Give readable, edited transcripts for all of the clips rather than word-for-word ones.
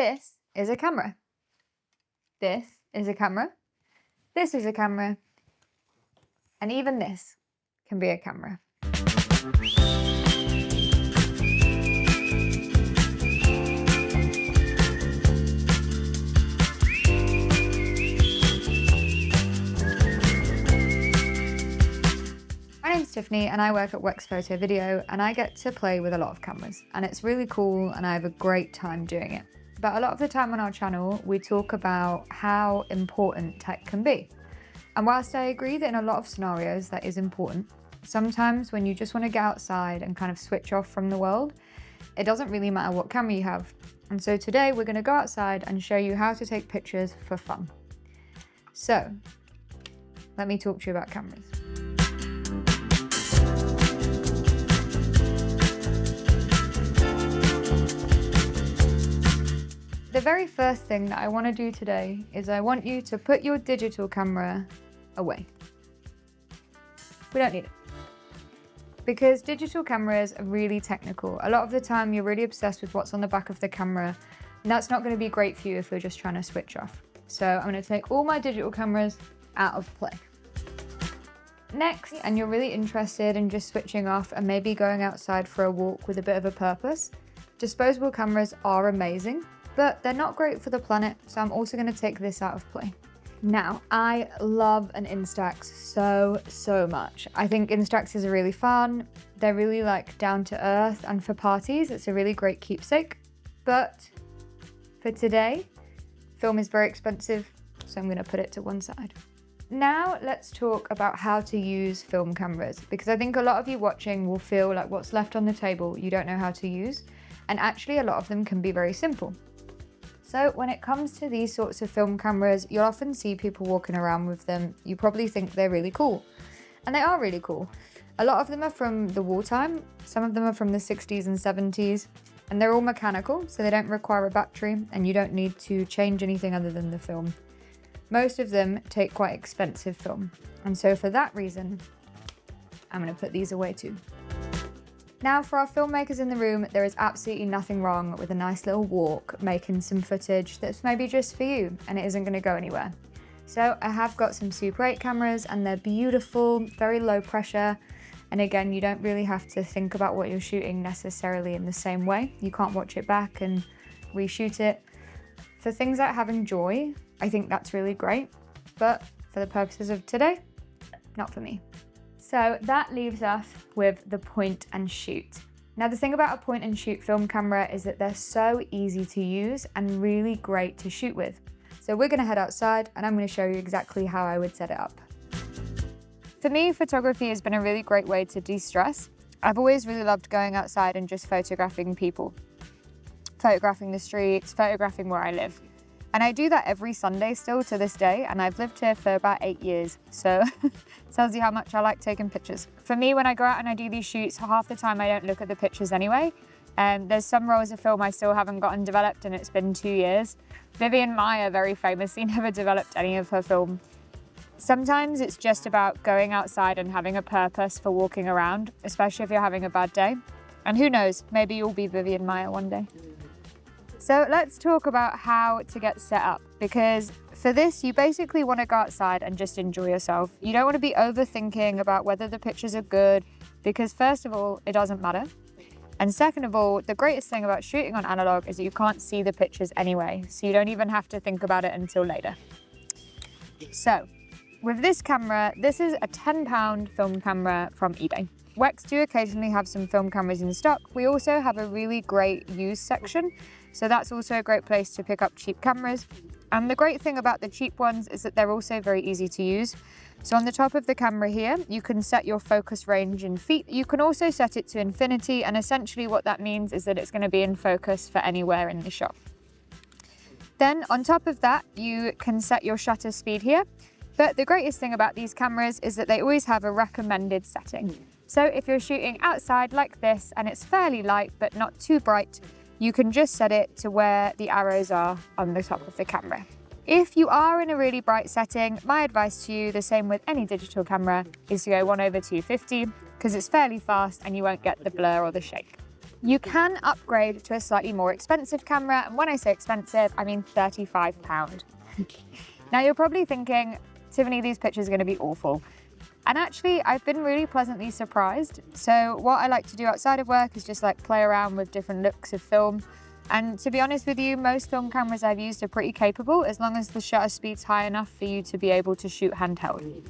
This is a camera. This is a camera. This is a camera. And even this can be a camera. My name's Tiffany and I work at Wex Photo Video, and I get to play with a lot of cameras, and it's really cool and I have a great time doing it. But a lot of the time on our channel we talk about how important tech can be. And whilst I agree that in a lot of scenarios that is important, sometimes when you just want to get outside and kind of switch off from the world, it doesn't really matter what camera you have. And so today we're going to go outside and show you how to take pictures for fun. So let me talk to you about cameras. The very first thing that I want to do today is I want you to put your digital camera away. We don't need it. Because digital cameras are really technical. A lot of the time you're really obsessed with what's on the back of the camera, and that's not going to be great for you if you're just trying to switch off. So I'm going to take all my digital cameras out of play. Next, and you're really interested in just switching off and maybe going outside for a walk with a bit of a purpose, disposable cameras are amazing, but they're not great for the planet, so I'm also going to take this out of play. Now, I love an Instax so much. I think Instaxes are really fun. They're really like down to earth, and for parties, it's a really great keepsake. But for today, film is very expensive, so I'm going to put it to one side. Now let's talk about how to use film cameras, because I think a lot of you watching will feel like what's left on the table you don't know how to use, and actually a lot of them can be very simple. So when it comes to these sorts of film cameras, you'll often see people walking around with them. You probably think they're really cool, and they are really cool. A lot of them are from the wartime, some of them are from the 60s and 70s, and they're all mechanical, so they don't require a battery, and you don't need to change anything other than the film. Most of them take quite expensive film, and so for that reason, I'm going to put these away too. Now, for our filmmakers in the room, there is absolutely nothing wrong with a nice little walk, making some footage that's maybe just for you and it isn't going to go anywhere. So I have got some Super 8 cameras, and they're beautiful, very low pressure. And again, you don't really have to think about what you're shooting necessarily in the same way. You can't watch it back and reshoot it. For things like having joy, I think that's really great. But for the purposes of today, not for me. So that leaves us with the point and shoot. Now, the thing about a point and shoot film camera is that they're so easy to use and really great to shoot with. So we're going to head outside and I'm going to show you exactly how I would set it up. For me, photography has been a really great way to de-stress. I've always really loved going outside and just photographing people, photographing the streets, photographing where I live. And I do that every Sunday still to this day, and I've lived here for about 8 years, so tells you how much I like taking pictures. For me, when I go out and I do these shoots, half the time I don't look at the pictures anyway. There's some rolls of film I still haven't gotten developed, and it's been 2 years. Vivian Maier very famously never developed any of her film. Sometimes it's just about going outside and having a purpose for walking around, especially if you're having a bad day. And who knows, maybe you'll be Vivian Maier one day. So let's talk about how to get set up, because for this, you basically want to go outside and just enjoy yourself. You don't want to be overthinking about whether the pictures are good, because first of all, it doesn't matter. And second of all, the greatest thing about shooting on analog is that you can't see the pictures anyway, so you don't even have to think about it until later. So with this camera, this is a £10 film camera from eBay. Wex do occasionally have some film cameras in stock. We also have a really great used section, so that's also a great place to pick up cheap cameras. And the great thing about the cheap ones is that they're also very easy to use. So on the top of the camera here, you can set your focus range in feet. You can also set it to infinity, and essentially what that means is that it's going to be in focus for anywhere in the shot. Then on top of that, you can set your shutter speed here. But the greatest thing about these cameras is that they always have a recommended setting. So if you're shooting outside like this and it's fairly light but not too bright, you can just set it to where the arrows are on the top of the camera. If you are in a really bright setting, my advice to you, the same with any digital camera, is to go 1/250, because it's fairly fast and you won't get the blur or the shake. You can upgrade to a slightly more expensive camera, and when I say expensive, I mean £35. Now you're probably thinking, Tiffany, these pictures are going to be awful. And actually, I've been really pleasantly surprised. So what I like to do outside of work is just like play around with different looks of film. And to be honest with you, most film cameras I've used are pretty capable as long as the shutter speed's high enough for you to be able to shoot handheld.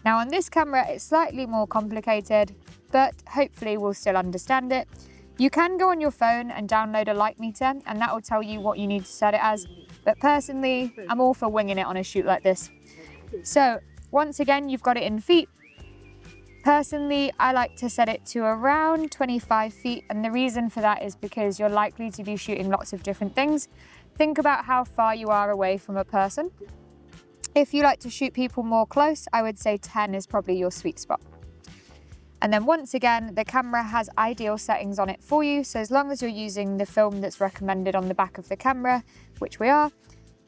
Now on this camera, it's slightly more complicated, but hopefully we'll still understand it. You can go on your phone and download a light meter, and that will tell you what you need to set it as. But personally, I'm all for winging it on a shoot like this. So once again, you've got it in feet. Personally, I like to set it to around 25 feet, and the reason for that is because you're likely to be shooting lots of different things. Think about how far you are away from a person. If you like to shoot people more close, I would say 10 is probably your sweet spot. And then once again, the camera has ideal settings on it for you, so as long as you're using the film that's recommended on the back of the camera, which we are,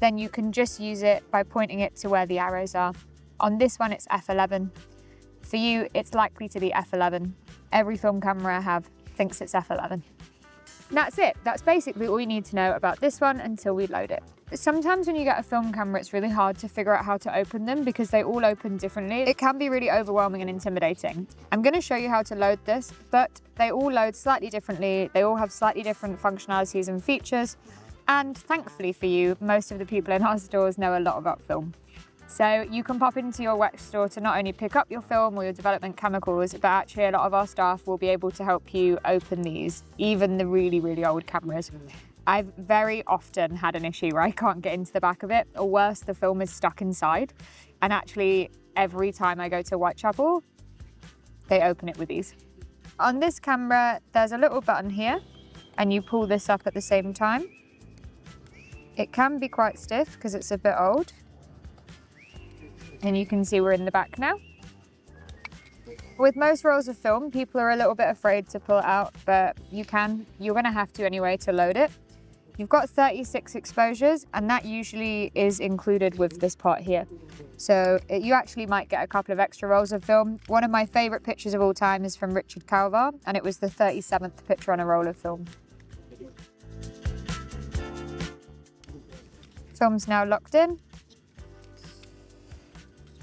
then you can just use it by pointing it to where the arrows are. On this one, it's f11. For you, it's likely to be f11. Every film camera I have thinks it's f11. And that's it. That's basically all you need to know about this one until we load it. Sometimes when you get a film camera, it's really hard to figure out how to open them because they all open differently. It can be really overwhelming and intimidating. I'm going to show you how to load this, but they all load slightly differently. They all have slightly different functionalities and features. And thankfully for you, most of the people in our stores know a lot about film. So you can pop into your wet store to not only pick up your film or your development chemicals, but actually a lot of our staff will be able to help you open these, even the really, really old cameras. I've very often had an issue where I can't get into the back of it, or worse, the film is stuck inside. And actually, every time I go to Whitechapel, they open it with these. On this camera, there's a little button here, and you pull this up at the same time. It can be quite stiff because it's a bit old. And you can see we're in the back now. With most rolls of film, people are a little bit afraid to pull it out, but you're gonna have to anyway to load it. You've got 36 exposures, and that usually is included with this part here. So you actually might get a couple of extra rolls of film. One of my favorite pictures of all time is from Richard Calvar, and it was the 37th picture on a roll of film. Film's now locked in.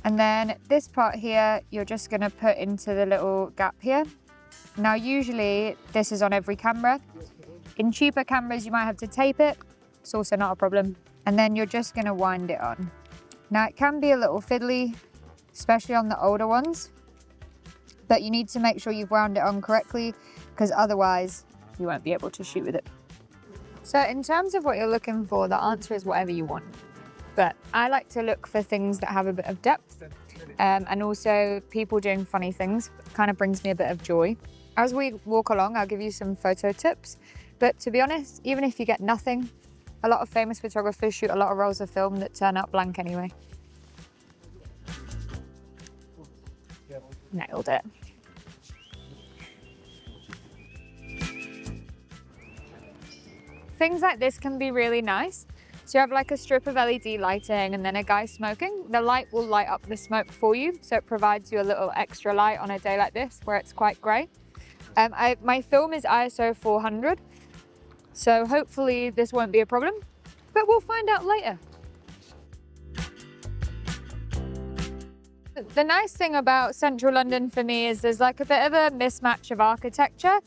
And then this part here, you're just gonna put into the little gap here. Now, usually this is on every camera. In cheaper cameras, you might have to tape it. It's also not a problem. And then you're just gonna wind it on. Now, it can be a little fiddly, especially on the older ones, but you need to make sure you've wound it on correctly because otherwise you won't be able to shoot with it. So in terms of what you're looking for, the answer is whatever you want. But I like to look for things that have a bit of depth and also people doing funny things. Kind of brings me a bit of joy. As we walk along, I'll give you some photo tips. But to be honest, even if you get nothing, a lot of famous photographers shoot a lot of rolls of film that turn out blank anyway. Nailed it. Things like this can be really nice. So you have like a strip of LED lighting and then a guy smoking. The light will light up the smoke for you, so it provides you a little extra light on a day like this where it's quite grey. My film is ISO 400, so hopefully this won't be a problem, but we'll find out later. The nice thing about central London for me is there's like a bit of a mismatch of architecture.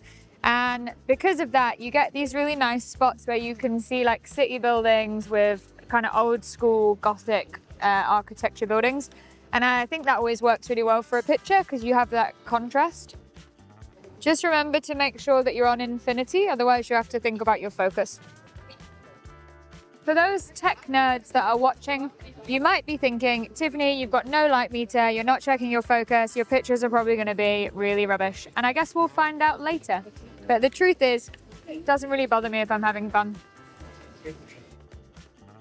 And because of that, you get these really nice spots where you can see like city buildings with kind of old school Gothic architecture buildings. And I think that always works really well for a picture because you have that contrast. Just remember to make sure that you're on infinity, otherwise you have to think about your focus. For those tech nerds that are watching, you might be thinking, Tiffany, you've got no light meter, you're not checking your focus, your pictures are probably going to be really rubbish. And I guess we'll find out later. But the truth is, it doesn't really bother me if I'm having fun.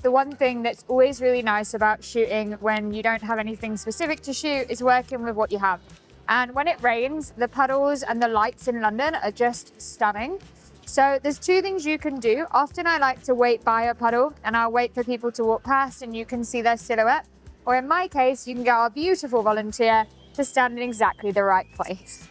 The one thing that's always really nice about shooting when you don't have anything specific to shoot is working with what you have. And when it rains, the puddles and the lights in London are just stunning. So there's two things you can do. Often I like to wait by a puddle and I'll wait for people to walk past and you can see their silhouette. Or in my case, you can get our beautiful volunteer to stand in exactly the right place.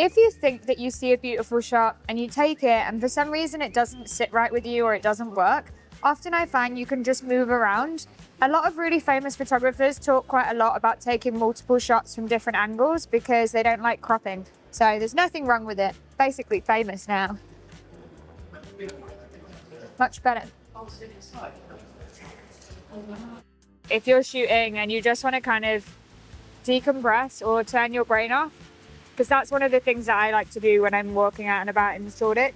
If you think that you see a beautiful shot and you take it and for some reason it doesn't sit right with you or it doesn't work, often I find you can just move around. A lot of really famous photographers talk quite a lot about taking multiple shots from different angles because they don't like cropping. So there's nothing wrong with it. Basically famous now. Much better. If you're shooting and you just want to kind of decompress or turn your brain off, because that's one of the things that I like to do when I'm walking out and about in Shoreditch,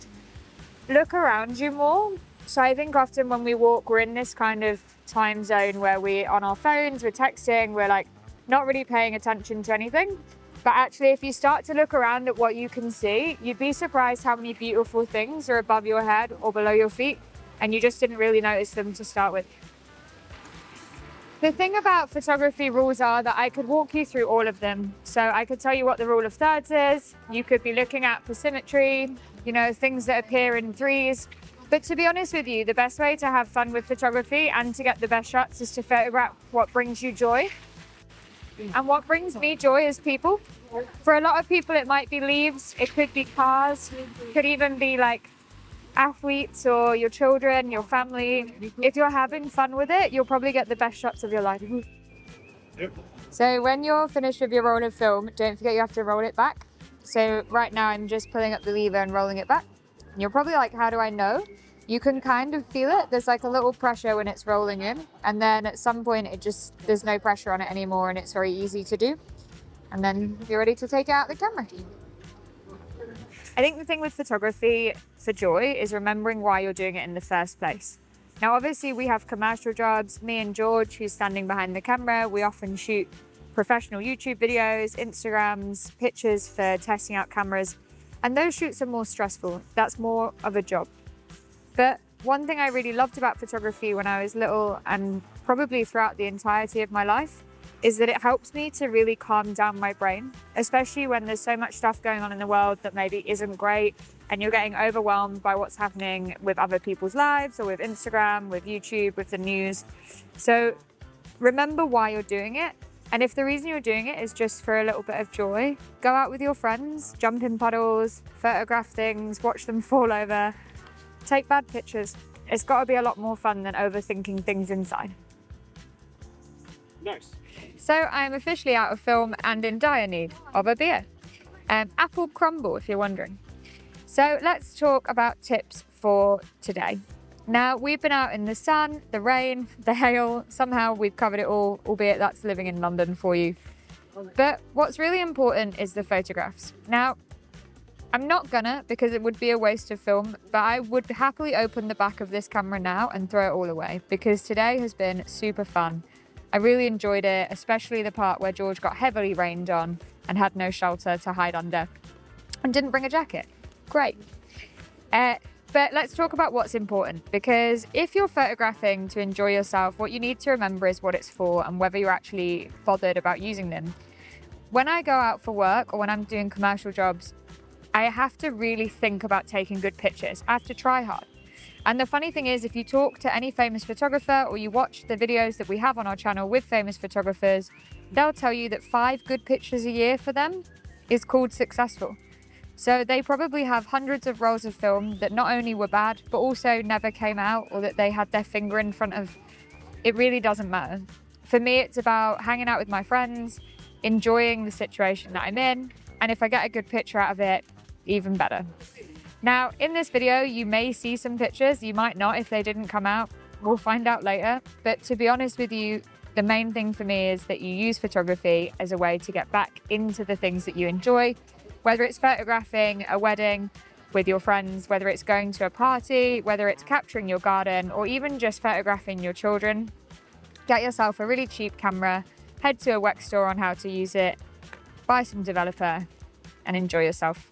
look around you more. So I think often when we walk, we're in this kind of time zone where we're on our phones, we're texting, we're like not really paying attention to anything. But actually, if you start to look around at what you can see, you'd be surprised how many beautiful things are above your head or below your feet, and you just didn't really notice them to start with. The thing about photography rules are that I could walk you through all of them. So I could tell you what the rule of thirds is. You could be looking at for symmetry, you know, things that appear in threes. But to be honest with you, the best way to have fun with photography and to get the best shots is to photograph what brings you joy. And what brings me joy is people. For a lot of people, it might be leaves, it could be cars, it could even be like athletes or your children, your family. If you're having fun with it, you'll probably get the best shots of your life. Yep. So when you're finished with your roll of film, don't forget you have to roll it back. So right now I'm just pulling up the lever and rolling it back. And you're probably like, how do I know? You can kind of feel it. There's like a little pressure when it's rolling in. And then at some point there's no pressure on it anymore and it's very easy to do. And then you're ready to take it out of the camera. I think the thing with photography for joy is remembering why you're doing it in the first place. Now, obviously we have commercial jobs. Me and George, who's standing behind the camera, we often shoot professional YouTube videos, Instagrams, pictures for testing out cameras. And those shoots are more stressful. That's more of a job. But one thing I really loved about photography when I was little and probably throughout the entirety of my life is that it helps me to really calm down my brain, especially when there's so much stuff going on in the world that maybe isn't great and you're getting overwhelmed by what's happening with other people's lives or with Instagram, with YouTube, with the news. So remember why you're doing it. And if the reason you're doing it is just for a little bit of joy, go out with your friends, jump in puddles, photograph things, watch them fall over, take bad pictures. It's got to be a lot more fun than overthinking things inside. Nice. So I'm officially out of film and in dire need of a beer. Apple crumble, if you're wondering. So let's talk about tips for today. Now, we've been out in the sun, the rain, the hail. Somehow we've covered it all, albeit that's living in London for you. But what's really important is the photographs. Now, I'm not gonna, because it would be a waste of film, but I would happily open the back of this camera now and throw it all away, because today has been super fun. I really enjoyed it, especially the part where George got heavily rained on and had no shelter to hide under and didn't bring a jacket. Great. But let's talk about what's important, because if you're photographing to enjoy yourself, what you need to remember is what it's for and whether you're actually bothered about using them. When I go out for work or when I'm doing commercial jobs, I have to really think about taking good pictures. I have to try hard. And the funny thing is, if you talk to any famous photographer or you watch the videos that we have on our channel with famous photographers, they'll tell you that 5 good pictures a year for them is called successful. So they probably have hundreds of rolls of film that not only were bad, but also never came out or that they had their finger in front of. It really doesn't matter. For me, it's about hanging out with my friends, enjoying the situation that I'm in, and if I get a good picture out of it, even better. Now, in this video, you may see some pictures, you might not if they didn't come out. We'll find out later. But to be honest with you, the main thing for me is that you use photography as a way to get back into the things that you enjoy, whether it's photographing a wedding with your friends, whether it's going to a party, whether it's capturing your garden, or even just photographing your children. Get yourself a really cheap camera, head to a WEC store on how to use it, buy some developer, and enjoy yourself.